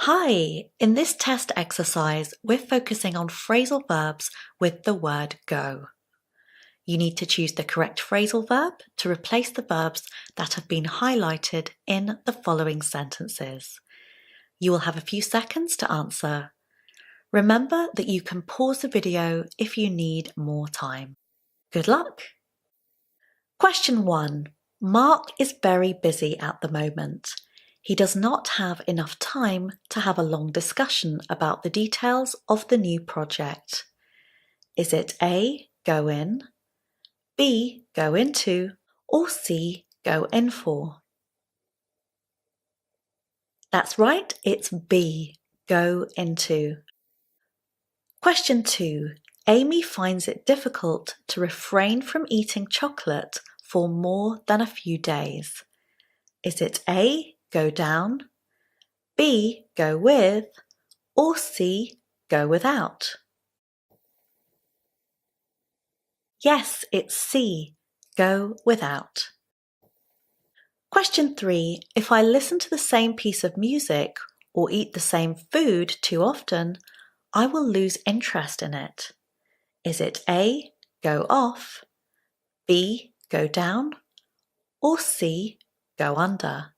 Hi! In this test exercise, we're focusing on phrasal verbs with the word go. You need to choose the correct phrasal verb to replace the verbs that have been highlighted in the following sentences. You will have a few seconds to answer. Remember that you can pause the video if you need more time. Good luck! Question 1. Mark is very busy at the moment. He does not have enough time to have a long discussion about the details of the new project. Is it A, go in, B, go into, or C, go in for? That's right, it's B, go into. Question 2. Amy finds it difficult to refrain from eating chocolate for more than a few days. Is it A, go down, B, go with, or C, go without? Yes, it's C, go without. Question 3. If I listen to the same piece of music or eat the same food too often, I will lose interest in it. Is it A, go off, B, go down, or C, go under?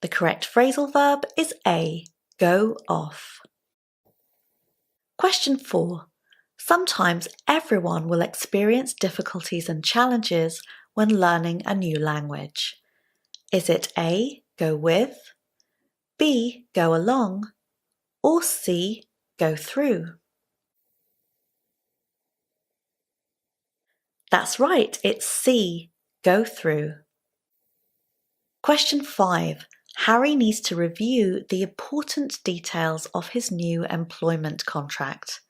The correct phrasal verb is A, go off. Question 4. Sometimes everyone will experience difficulties and challenges when learning a new language. Is it A, go with, B, go along, or C, go through? That's right, it's C, go through. Question 5. Harry needs to review the important details of his new employment contract.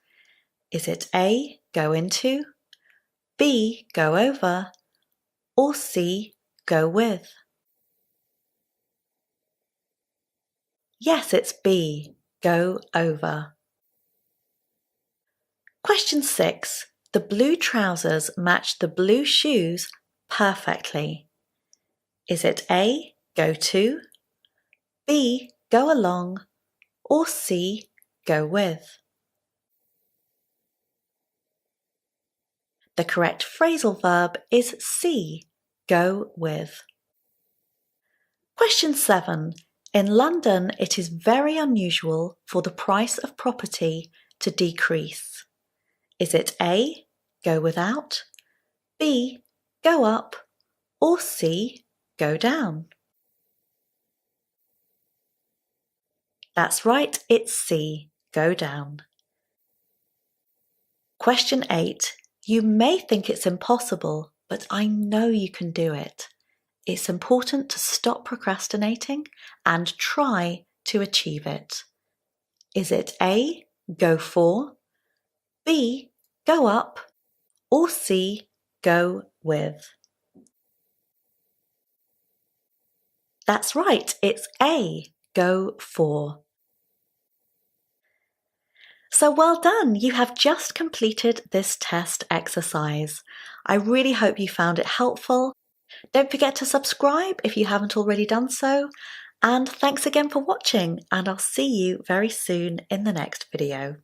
Is it A, go into, B, go over, or C, go with? Yes, it's B, go over. Question 6. The blue trousers match the blue shoes perfectly. Is it A, go to, B, go along, or C, go with? The correct phrasal verb is C, go with. Question 7. In London, it is very unusual for the price of property to decrease. Is it A, go without, B, go up, or C, go down? That's right, it's C, go down. Question 8. You may think it's impossible, but I know you can do it. It's important to stop procrastinating and try to achieve it. Is it A, go for, B, go up, or C, go with? That's right, it's A, go for. So well done, you have just completed this test exercise. I really hope you found it helpful. Don't forget to subscribe if you haven't already done so. And thanks again for watching, and I'll see you very soon in the next video.